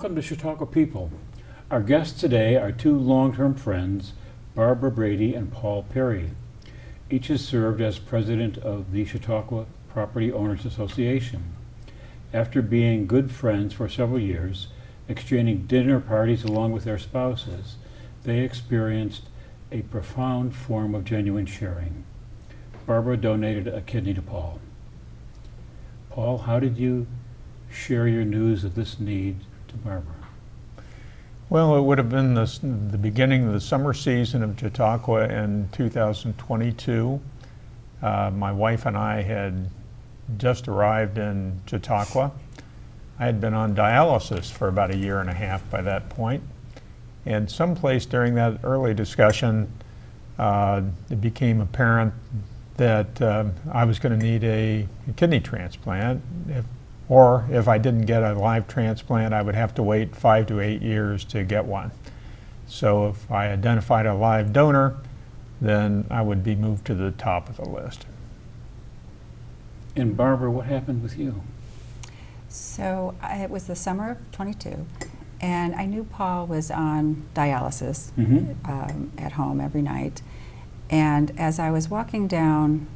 Welcome to Chautauqua People. Our guests today are two long-term friends, Barbara Brady and Paul Perry. Each has served as president of the Chautauqua Property Owners Association. After being good friends for several years, exchanging dinner parties along with their spouses, they experienced a profound form of genuine sharing. Barbara donated a kidney to Paul. Paul, how did you share your news of this need to Barbara? Well, it would have been the beginning of the summer season of Chautauqua in 2022. My wife and I had just arrived in Chautauqua. I had been on dialysis for about a year and a half by that point. And someplace during that early discussion, it became apparent that I was going to need a kidney transplant. If I didn't get a live transplant, I would have to wait 5 to 8 years to get one. So if I identified a live donor, then I would be moved to the top of the list. And Barbara, what happened with you? So it was the summer of 22, and I knew Paul was on dialysis at home every night. And as I was walking down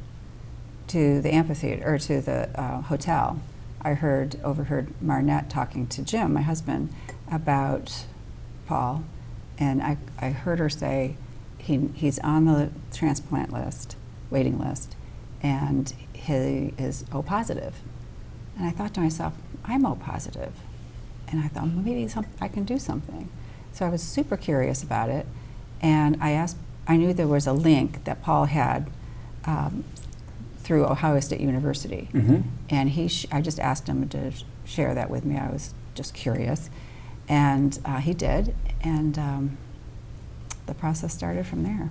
to the amphitheater, or to the hotel, I overheard Marnette talking to Jim, my husband, about Paul, and I heard her say he's on the transplant list, waiting list, and he is O positive. And I thought to myself, I'm O positive, and I thought maybe I can do something. So I was super curious about it, and I knew there was a link that Paul had through Ohio State University. And I just asked him to share that with me. I was just curious. And he did, and the process started from there.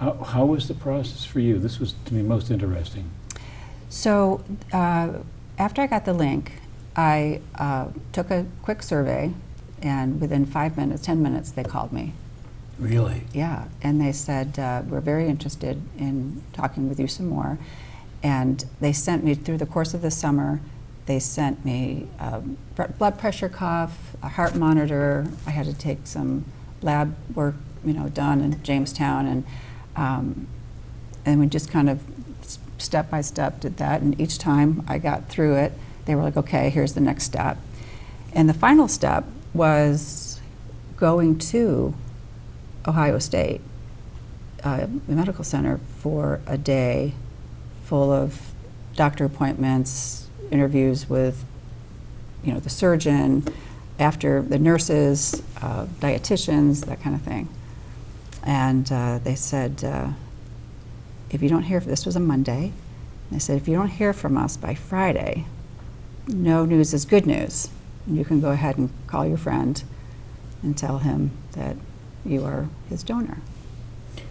How was the process for you? This was, to me, most interesting. So after I got the link, I took a quick survey, and within 5 minutes, 10 minutes, they called me. Really? Yeah, and they said, we're very interested in talking with you some more. And they sent me, through the course of the summer, they sent me blood pressure cuff, a heart monitor. I had to take some lab work, done in Jamestown, and we just kind of step by step did that. And each time I got through it, they were like, okay, here's the next step. And the final step was going to Ohio State Medical Center for a day full of doctor appointments, interviews with the surgeon, after the nurses, dietitians, that kind of thing. And they said, if you don't hear, this was a Monday, they said, if you don't hear from us by Friday, no news is good news. And you can go ahead and call your friend and tell him that you are his donor.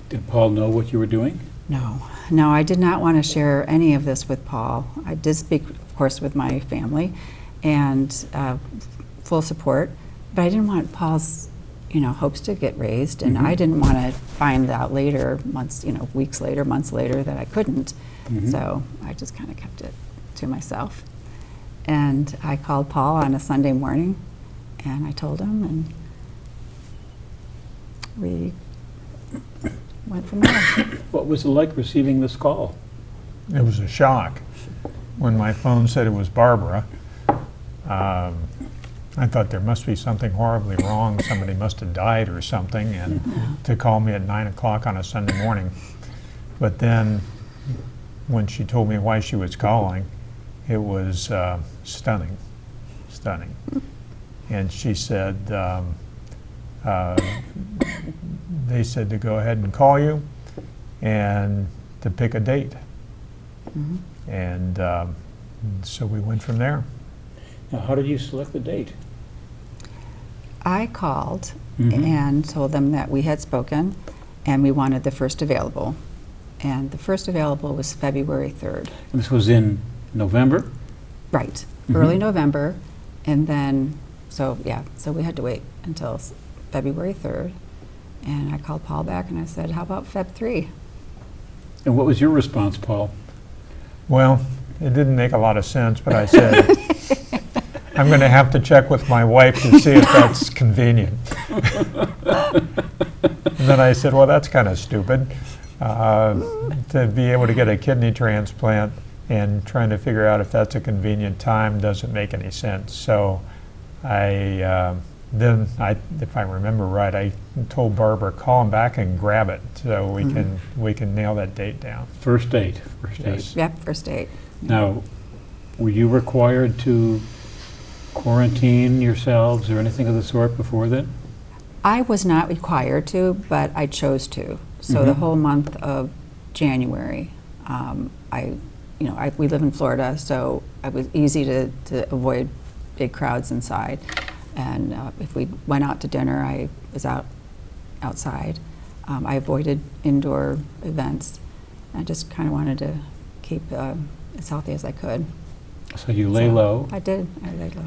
Did Paul know what you were doing? No, I did not want to share any of this with Paul. I did speak, of course, with my family and full support, but I didn't want Paul's hopes to get raised, and I didn't want to find out later, weeks later, months later, that I couldn't. So I just kind of kept it to myself. And I called Paul on a Sunday morning, and I told him, and we went from there. What was it like receiving this call? It was a shock. When my phone said it was Barbara, I thought there must be something horribly wrong. Somebody must have died or something, and to call me at 9 o'clock on a Sunday morning. But then when she told me why she was calling, it was stunning. And she said, they said to go ahead and call you and to pick a date. And so we went from there. Now, how did you select the date? I called and told them that we had spoken and we wanted the first available. And the first available was February 3rd. And this was in November? Right, early November. And then, so we had to wait until February 3rd. And I called Paul back and I said, how about Feb 3? And what was your response, Paul? Well, it didn't make a lot of sense, but I said, I'm going to have to check with my wife to see if that's convenient. And then I said, well, that's kind of stupid, to be able to get a kidney transplant and trying to figure out if that's a convenient time doesn't make any sense. So then if I remember right, I told Barbara, call him back and grab it so we can nail that date down. First date. Yes. Yep, first date. Now, were you required to quarantine yourselves or anything of the sort before then? I was not required to, but I chose to. So the whole month of January, we live in Florida, so it was easy to avoid big crowds inside. And if we went out to dinner, I was outside. I avoided indoor events. I just kind of wanted to keep as healthy as I could. So you lay low. I did. I laid low.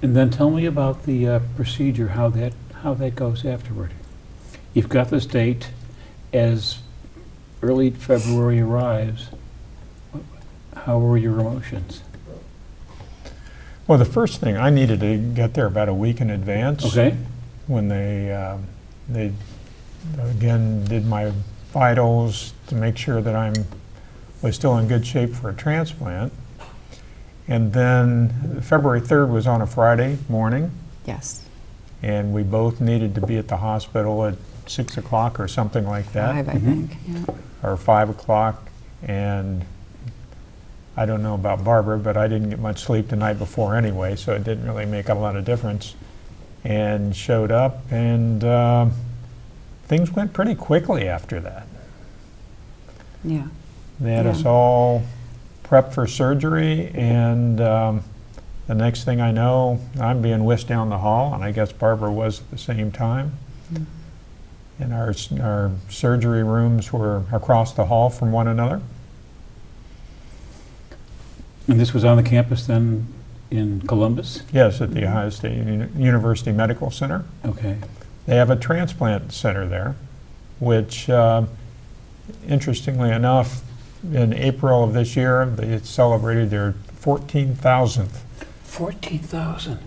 And then tell me about the procedure, how that goes afterward. You've got this date. As early February arrives, how were your emotions? Well, the first thing, I needed to get there about a week in advance. Okay. When they again did my vitals to make sure that I was still in good shape for a transplant. And then February 3rd was on a Friday morning, Yes. and we both needed to be at the hospital at 6 o'clock or something like that. 5, I think. Yeah. Or 5 o'clock, and I don't know about Barbara, but I didn't get much sleep the night before anyway, so it didn't really make a lot of difference. And showed up, and things went pretty quickly after that. Yeah. They had us Yeah. all prepped for surgery, and the next thing I know, I'm being whisked down the hall, and I guess Barbara was at the same time. And our surgery rooms were across the hall from one another. And this was on the campus then in Columbus? Yes, at the Ohio State University Medical Center. Okay. They have a transplant center there, which, interestingly enough, in April of this year, they celebrated their 14,000th 14,000.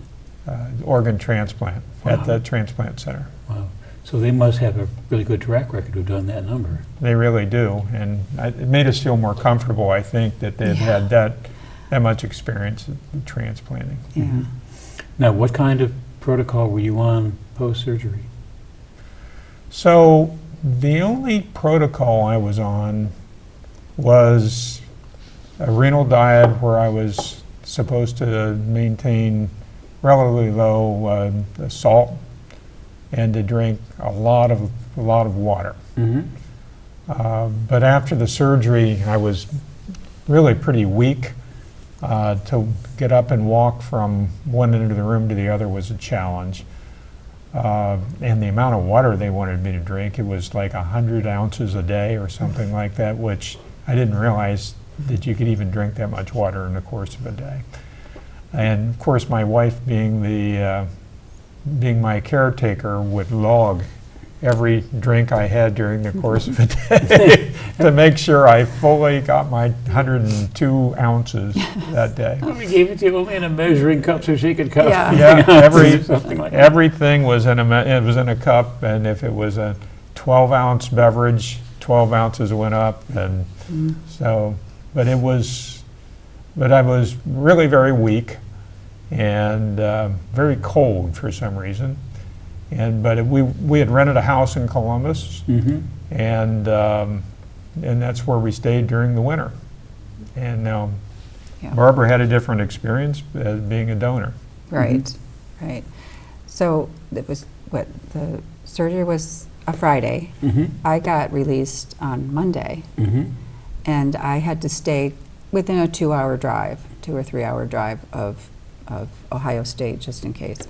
organ transplant Wow. at the transplant center. Wow. So they must have a really good track record who've done that number. They really do, and it made us feel more comfortable, I think, that they've had that much experience in transplanting. Yeah. Now, what kind of protocol were you on post-surgery? So the only protocol I was on was a renal diet where I was supposed to maintain relatively low salt and to drink a lot of water. Mm-hmm. But after the surgery, I was really pretty weak. To get up and walk from one end of the room to the other was a challenge. And the amount of water they wanted me to drink, it was like 100 ounces a day or something like that, which I didn't realize that you could even drink that much water in the course of a day. And of course, my wife, being my caretaker, would log every drink I had during the course of a day to make sure I fully got my 102 ounces that day. We gave it to you only in a measuring cup so she could cup. Yeah. Yeah, something like that. everything was in a cup, and if it was a 12-ounce beverage, 12 ounces went up, and so. But I was really very weak and very cold for some reason. But we had rented a house in Columbus, Mm-hmm. and that's where we stayed during the winter. And now Yeah. Barbara had a different experience as being a donor. Right. Right. So it was the surgery was a Friday. Mm-hmm. I got released on Monday, Mm-hmm. and I had to stay within a 2-hour drive, 2 or 3 hour drive of Ohio State, just in case,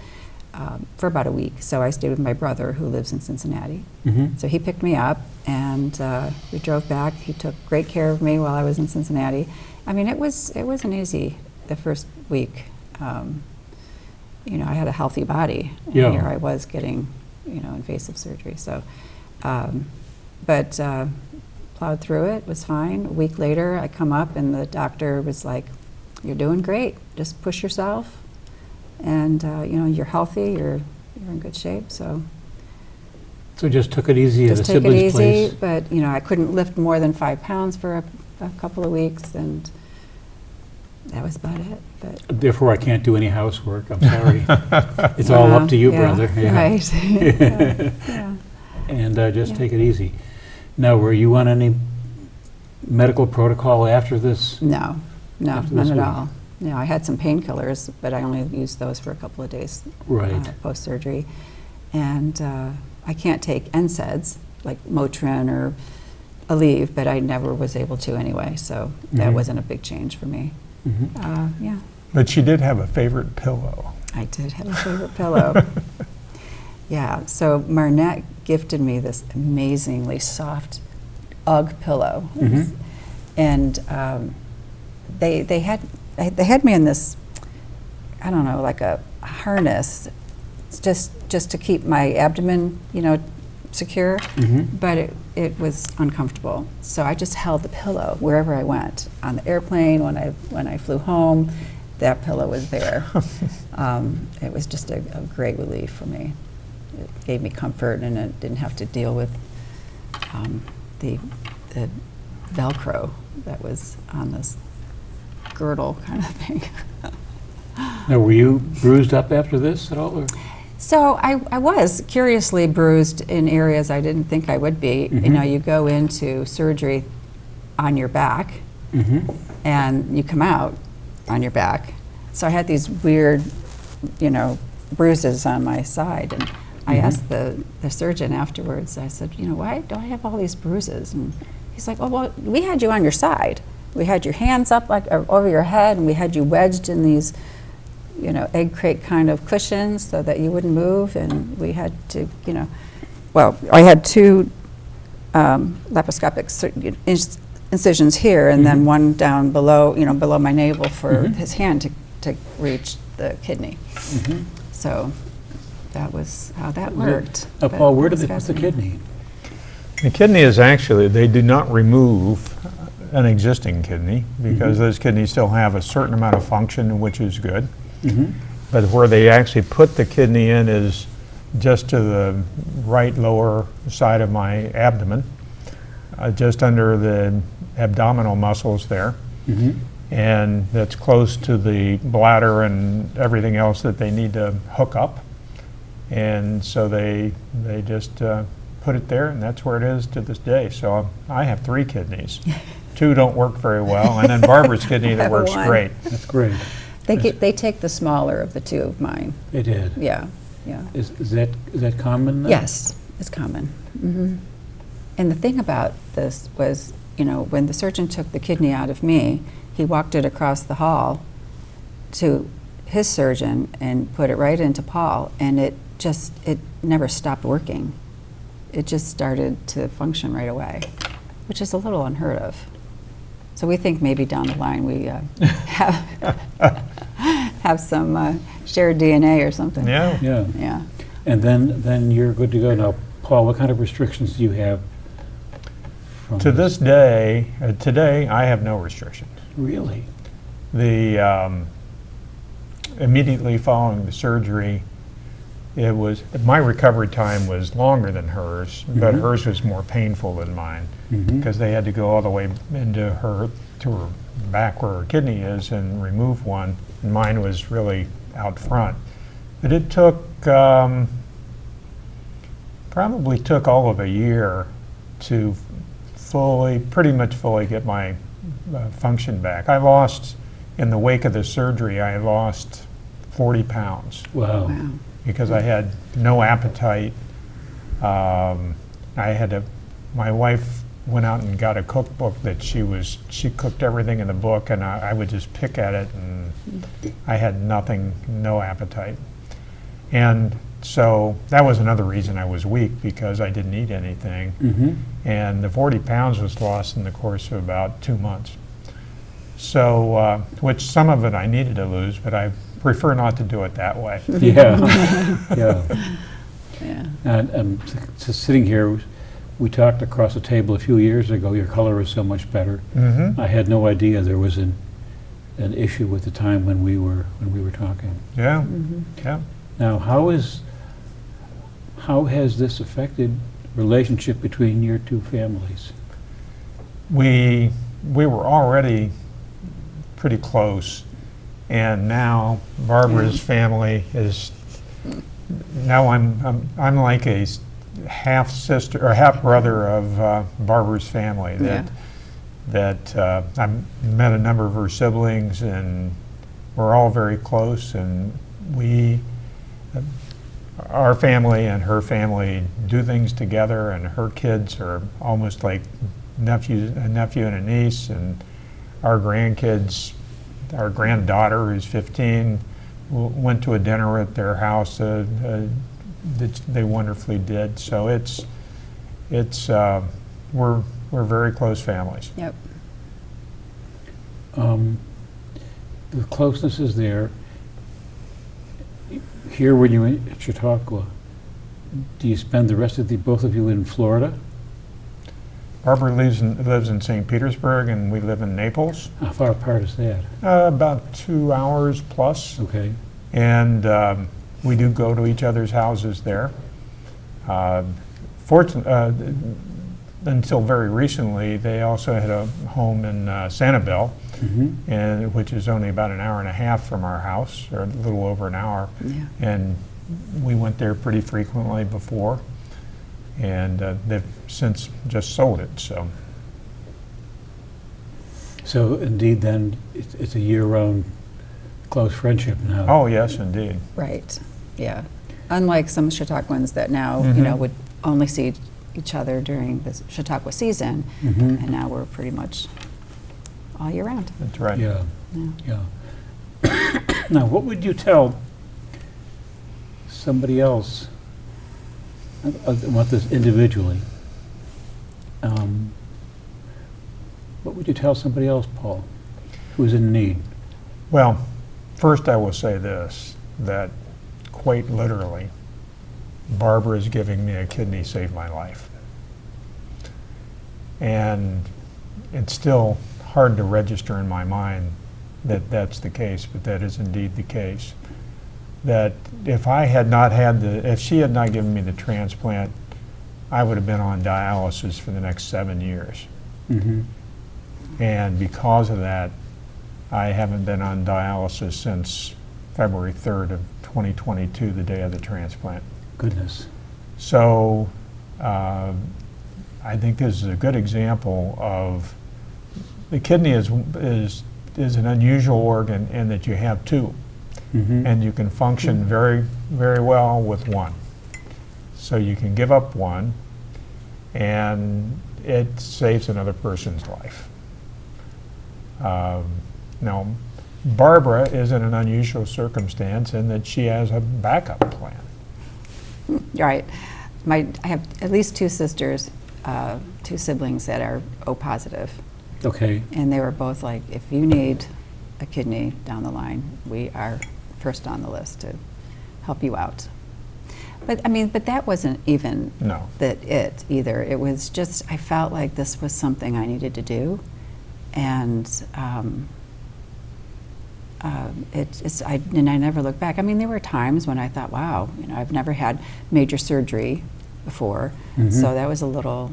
for about a week. So I stayed with my brother, who lives in Cincinnati. Mm-hmm. So he picked me up, and we drove back. He took great care of me while I was in Cincinnati. I mean, it wasn't easy the first week. I had a healthy body, and Yeah. here I was getting, invasive surgery. So, but plowed through it. Was fine. A week later, I come up, and the doctor was like, "You're doing great. Just push yourself." and you're healthy, you're in good shape. So So just took it easy at a just take it sibling's place? easy. But I couldn't lift more than 5 pounds for a couple of weeks, and that was about it. But Therefore, I can't do any housework, I'm sorry. It's all up to you, yeah, brother. Yeah. Right. Yeah. And just Yeah. take it easy. Now, were you on any medical protocol after this? No, After none this at week. all. No, I had some painkillers, but I only used those for a couple of days Right. post-surgery. And I can't take NSAIDs, like Motrin or Aleve, but I never was able to anyway, so that Mhm. wasn't a big change for me. Mhm. Yeah, But she did have a favorite pillow. I did have a favorite pillow. Yeah, so Marnette gifted me this amazingly soft UGG pillow. Mhm. And they had me in this, I don't know, like a harness, just to keep my abdomen, secure. Mhm. But it was uncomfortable. So I just held the pillow wherever I went. On the airplane, when I flew home, that pillow was there. It was just a great relief for me. It gave me comfort, and it didn't have to deal with the Velcro that was on this girdle kind of thing. Now, were you bruised up after this at all? Or? So I was curiously bruised in areas I didn't think I would be. Mhm. You go into surgery on your back, Mhm. and you come out on your back. So I had these weird, bruises on my side, and I Mhm. asked the surgeon afterwards, I said, why do I have all these bruises? And he's like, well, we had you on your side. We had your hands up like over your head, and we had you wedged in these, egg crate kind of cushions so that you wouldn't move, and we had to, well, I had 2 laparoscopic incisions here, and then Mhm. one down below, below my navel for Mhm. his hand to reach the kidney. Mhm. So that was how that worked. Now, But Paul, where it did was they put the fascinating. kidney? The kidney is actually, they do not remove an existing kidney because those kidneys still have a certain amount of function, which is good. Mhm. But where they actually put the kidney in is just to the right lower side of my abdomen, just under the abdominal muscles there. Mhm. And that's close to the bladder and everything else that they need to hook up. And so they just put it there, and that's where it is to this day. So I have 3 kidneys. 2 don't work very well, and then Barbara's kidney that have works one. great. That's great. They take the smaller of the 2 of mine. They did. Yeah, yeah. Is that common? Then? Yes, it's common. And the thing about this was, when the surgeon took the kidney out of me, he walked it across the hall to his surgeon and put it right into Paul, and it never stopped working. It just started to function right away, which is a little unheard of. So we think maybe down the line we have some shared DNA or something. Yeah. Yeah. Yeah. And then you're good to go. Now, Paul, what kind of restrictions do you have? From To this day, today, I have no restrictions. Really? The immediately following the surgery, my recovery time was longer than hers, but Mhm. hers was more painful than mine Mhm. because they had to go all the way into her back where her kidney is and remove one. And mine was really out front, but it took probably took all of a year to pretty much fully get my function back. In the wake of the surgery, I lost 40 pounds Wow. Wow. because I had no appetite. My wife went out and got a cookbook that she cooked everything in the book, and I would just pick at it, and I had no appetite. And so that was another reason I was weak, because I didn't eat anything. Mhm. And the 40 pounds was lost in the course of about 2 months. So, which some of it I needed to lose, but I prefer not to do it that way. Yeah. Yeah. Yeah. And just sitting here, we talked across the table a few years ago. Your color is so much better. Mm-hmm. I had no idea there was an issue at the time when we were talking. Yeah, Mhm. yeah. Now, how has this affected relationship between your two families? We were already pretty close, and now Barbara's family is, now I'm like a half sister or half brother of Barbara's family. That I've met a number of her siblings, and we're all very close, and our family and her family do things together, and her kids are almost like a nephew and a niece, and our grandkids, our granddaughter who's 15, went to a dinner at their house that they wonderfully did. So we're very close families. Yep. The closeness is there. Here, when you're in Chautauqua, do you spend the rest of both of you in Florida? Barbara lives in St. Petersburg, and we live in Naples. How far apart is that? About 2 hours plus. Okay. And we do go to each other's houses there. Fortunately, until very recently, they also had a home in Sanibel, and which is only about an hour and a half from our house, or a little over an hour. Yeah. And we went there pretty frequently before, and they've since just sold it. So indeed, then it's a year-round close friendship now. Oh yes, indeed. Right. Yeah. Unlike some Chautauquans that now, would only see each other during the Chautauqua season, and now we're pretty much all year round. That's right. Yeah. Yeah. Yeah. Now, what would you tell somebody else? I want this individually. What would you tell somebody else, Paul, who's in need? Well, first I will say this, that quite literally, Barbara is giving me a kidney saved my life. And it's still hard to register in my mind that that's the case, but that is indeed the case. That if she had not given me the transplant, I would have been on dialysis for the next 7 years. And because of that, I haven't been on dialysis since February 3rd of 2022, the day of the transplant. Goodness. So I think this is a good example of the kidney is an unusual organ in that you have two, and you can function very, very well with one. So you can give up one, and it saves another person's life. Now, Barbara is in an unusual circumstance in that she has a backup plan. Right. I have at least two sisters, two siblings that are O positive. Okay. And they were both like, if you need a kidney down the line, we are first on the list to help you out. But that wasn't even it either. It was just, I felt like this was something I needed to do. And I never looked back. There were times when I thought, wow, I've never had major surgery before. So that was a little,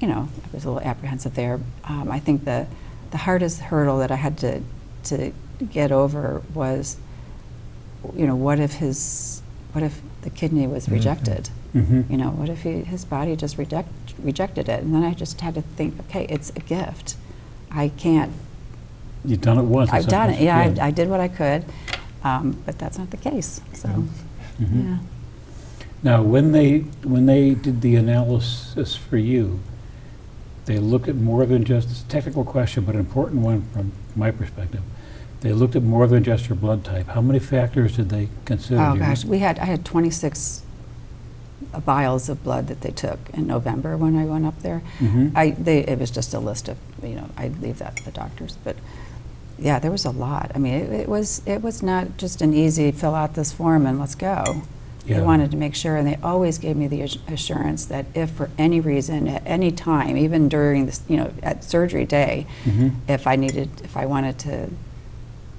I was a little apprehensive there. I think the hardest hurdle that I had to get over was, what if the kidney was rejected? What if his body just rejected it? And then I just had to think, okay, it's a gift. I can't. You've done it once. I've done it. Yeah, I did what I could, but that's not the case. So, yeah. Now, when they did the analysis for you, they looked at more than just, it's a technical question, but an important one from my perspective. They looked at more than just your blood type. How many factors did they consider? Oh gosh, I had 26 vials of blood that they took in November when I went up there. It was just a list of, I'd leave that to the doctors, but yeah, there was a lot. It was not just an easy fill out this form and let's go. Yeah. They wanted to make sure, and they always gave me the assurance that if for any reason, at any time, even during this, at surgery day, if I wanted to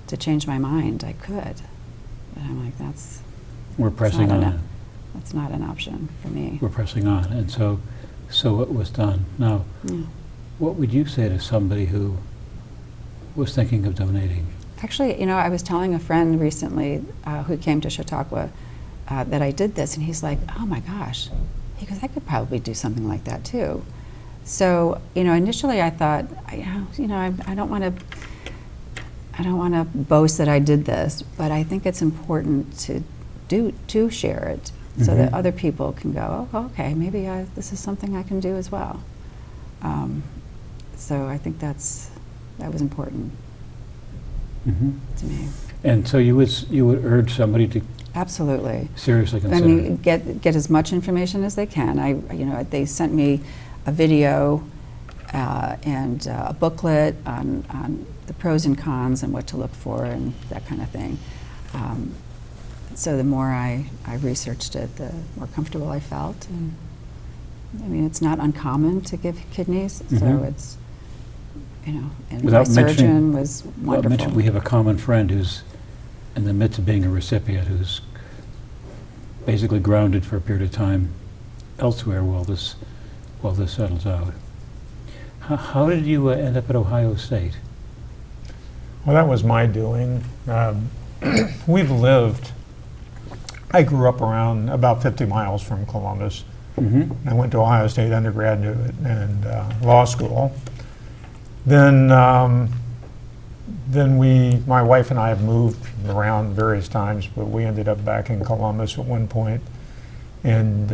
to change my mind, I could. But I'm like, that's We're pressing not on. that's not an option for me. We're pressing on, and so it was done. Now, Yeah. what would you say to somebody who was thinking of donating? Actually, I was telling a friend recently who came to Chautauqua that I did this, and he's like, "Oh my gosh," he goes, "I could probably do something like that too." So, initially I thought, I don't want to boast that I did this, but I think it's important to share it so that other people can go, "Oh, okay, maybe this is something I can do as well." So I think that was important to me. And so you would urge somebody to Absolutely. seriously I consider mean, it. get as much information as they can. They sent me a video and a booklet on the pros and cons and what to look for and that kind of thing. So the more I researched it, the more comfortable I felt. And I mean, it's not uncommon to give kidneys, so it's, and Without my surgeon was wonderful. We have a common friend who's in the midst of being a recipient, who's basically grounded for a period of time elsewhere while this settles out. How did you end up at Ohio State? Well, that was my doing. I grew up around about 50 miles from Columbus. I went to Ohio State undergraduate and law school. Then my wife and I have moved around various times, but we ended up back in Columbus at one point, and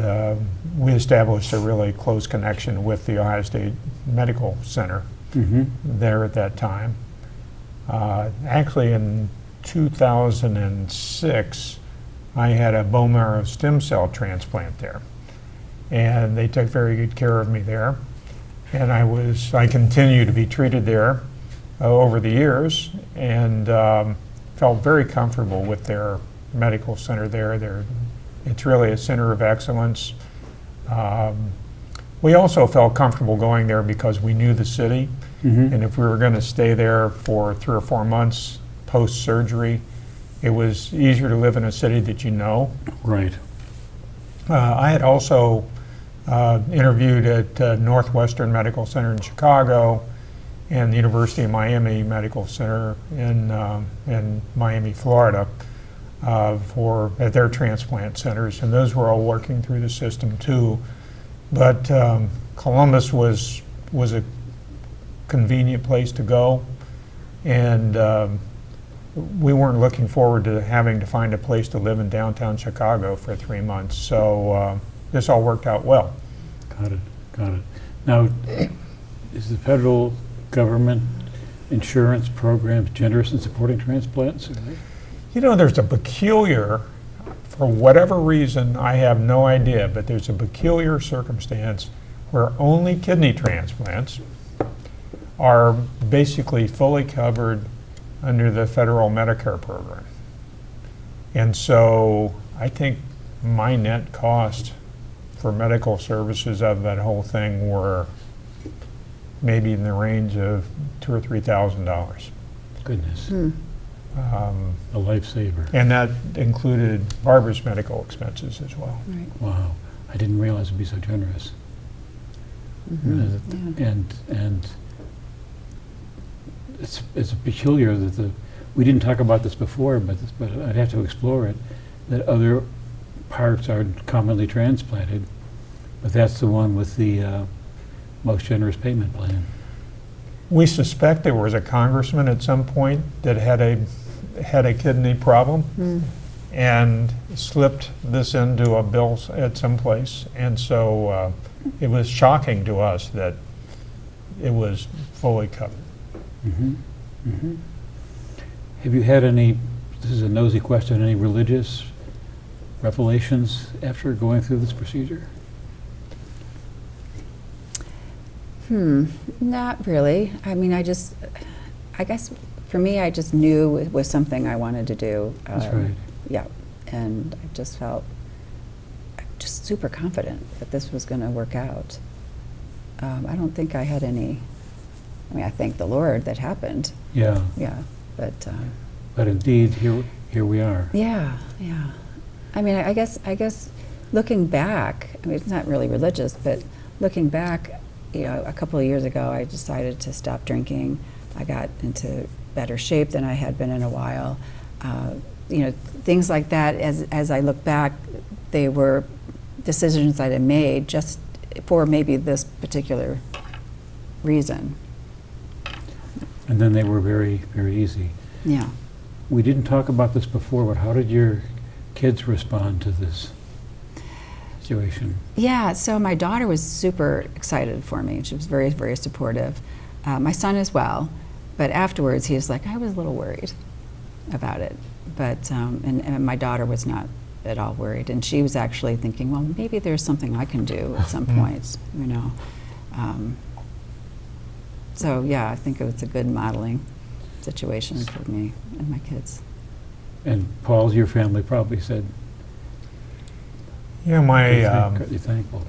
we established a really close connection with the Ohio State Medical Center there at that time. Actually, in 2006, I had a bone marrow stem cell transplant there, and they took very good care of me there. And I continue to be treated there over the years, and felt very comfortable with their medical center there. It's really a center of excellence. We also felt comfortable going there because we knew the city, and if we were going to stay there for 3 or 4 months post-surgery, it was easier to live in a city that you know. Right. I had also interviewed at Northwestern Medical Center in Chicago and the University of Miami Medical Center in Miami, Florida, at their transplant centers, and those were all working through the system too. But Columbus was a convenient place to go, and we weren't looking forward to having to find a place to live in downtown Chicago for 3 months. So this all worked out well. Got it. Now, is the federal government insurance programs generous in supporting transplants? There's a peculiar, for whatever reason, I have no idea, but there's a peculiar circumstance where only kidney transplants are basically fully covered under the federal Medicare program. And so I think my net cost for medical services of that whole thing were maybe in the range of $2,000 or $3,000. Goodness. A lifesaver. And that included Barbara's medical expenses as well. Right. Wow. I didn't realize it'd be so generous. Yeah. And it's peculiar that we didn't talk about this before, but I'd have to explore it, that other parts are commonly transplanted, but that's the one with the most generous payment plan. We suspect there was a congressman at some point that had a kidney problem and slipped this into a bill at some place, and so it was shocking to us that it was fully covered. Have you had any, this is a nosy question, any religious revelations after going through this procedure? Not really. I mean, I guess for me, I just knew it was something I wanted to do. That's right. Yeah, and I just felt just super confident that this was going to work out. I don't think I had any, I mean, I thank the Lord that happened. Yeah. Yeah, but But indeed, here we are. Yeah, yeah. I mean, I guess looking back, I mean, it's not really religious, but looking back, you know, a couple of years ago, I decided to stop drinking. I got into better shape than I had been in a while. You know, things like that, as I look back, they were decisions that I made just for maybe this particular reason. And then they were very, very easy. Yeah. We didn't talk about this before, but how did your kids respond to this situation? Yeah, so my daughter was super excited for me. She was very, very supportive. My son as well, but afterwards he was like, I was a little worried about it. But, and my daughter was not at all worried. And she was actually thinking, well, maybe there's something I can do at some point, you know. So yeah, I think it was a good modeling situation for me and my kids. And Paul, your family probably said, Yeah, you're thankful.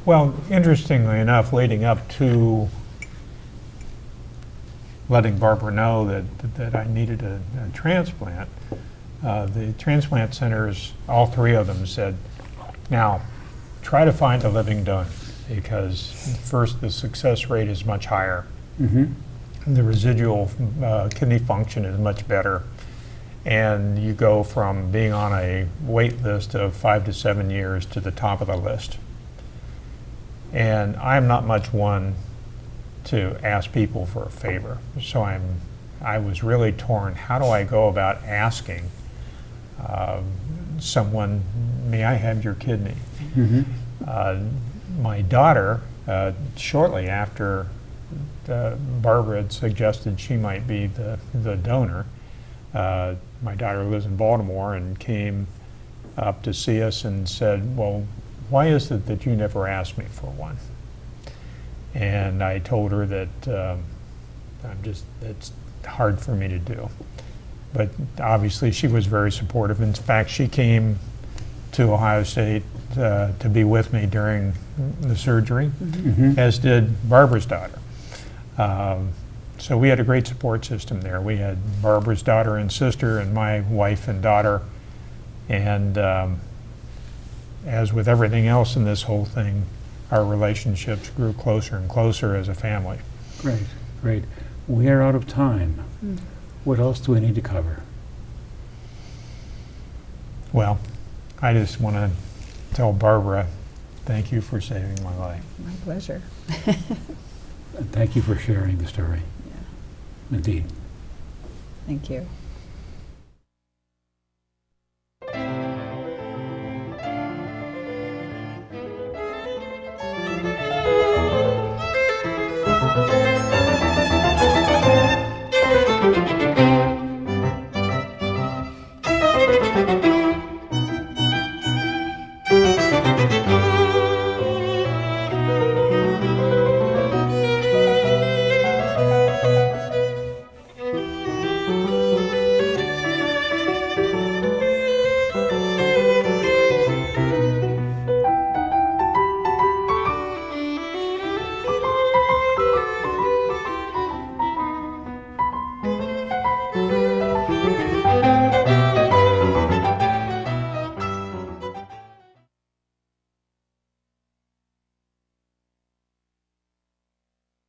well, interestingly enough, leading up to letting Barbara know that I needed a transplant, the transplant centers, all three of them said, now, try to find a living donor, because first, the success rate is much higher. Mm-hmm. The residual kidney function is much better. And you go from being on a wait list of 5 to 7 years to the top of the list. And I'm not much one to ask people for a favor. So I was really torn. How do I go about asking someone, may I have your kidney? Mm-hmm. My daughter, shortly after Barbara had suggested she might be the donor, my daughter lives in Baltimore and came up to see us and said, well, why is it that you never asked me for one? And I told her that it's hard for me to do. But obviously she was very supportive. In fact, she came to Ohio State to be with me during the surgery, Mm-hmm. as did Barbara's daughter. So we had a great support system there. We had Barbara's daughter and sister and my wife and daughter. And as with everything else in this whole thing, our relationships grew closer and closer as a family. Great, great. We are out of time. What else do we need to cover? Well, I just want to tell Barbara, thank you for saving my life. My pleasure. And thank you for sharing the story. Yeah. Indeed. Thank you.